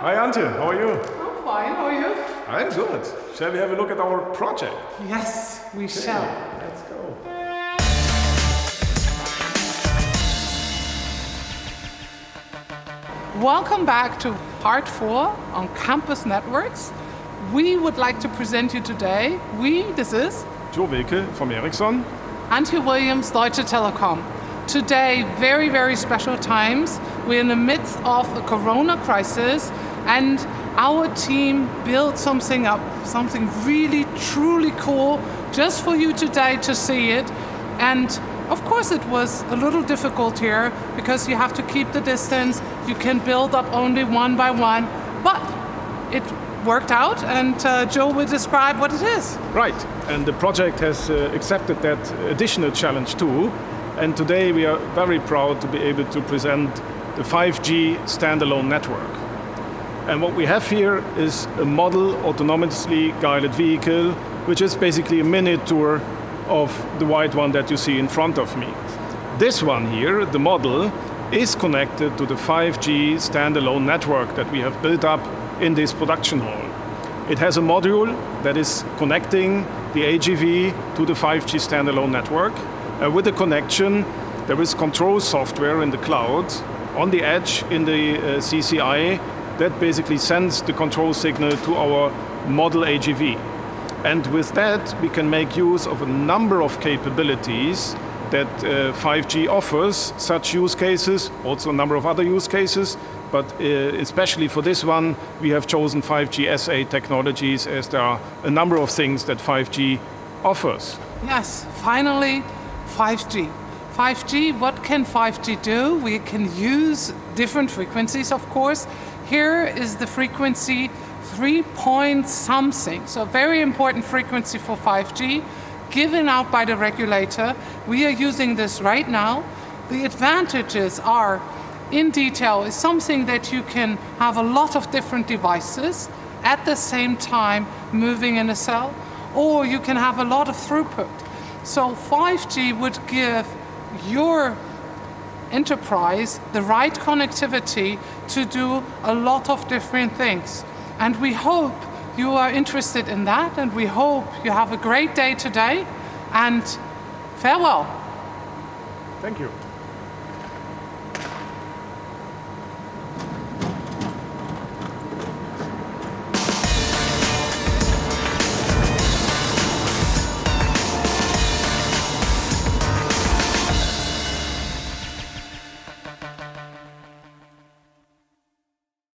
Hi Antje, how are you? I'm fine, how are you? I'm good. Shall we have a look at our project? Yes, we shall. Let's go. Welcome back to part 4 on campus networks. We would like to present you today, this is Joe Wilke from Ericsson. Antje Williams, Deutsche Telekom. Today, very, very special times. We're in the midst of a corona crisis and our team built something up, something really, truly cool, just for you today to see it. And of course it was a little difficult here because you have to keep the distance. You can build up only one by one, but it worked out and Joe will describe what it is. Right, and the project has accepted that additional challenge too. And today we are very proud to be able to present the 5G standalone network. And what we have here is a model autonomously guided vehicle, which is basically a miniature of the white one that you see in front of me. This one here, the model, is connected to the 5G standalone network that we have built up in this production hall. It has a module that is connecting the AGV to the 5G standalone network. With the connection, there is control software in the cloud, on the edge in the CCI, that basically sends the control signal to our model AGV. And with that, we can make use of a number of capabilities that 5G offers, such use cases, also a number of other use cases, but especially for this one, we have chosen 5G SA technologies as there are a number of things that 5G offers. Yes, finally, 5G. 5G, what can 5G do? We can use different frequencies, of course. Here is the frequency 3 point something, so a very important frequency for 5G, given out by the regulator. We are using this right now. The advantages are, in detail, is something that you can have a lot of different devices at the same time moving in a cell, or you can have a lot of throughput. So 5G would give your enterprise the right connectivity to do a lot of different things. And we hope you are interested in that, and we hope you have a great day today, and farewell. Thank you.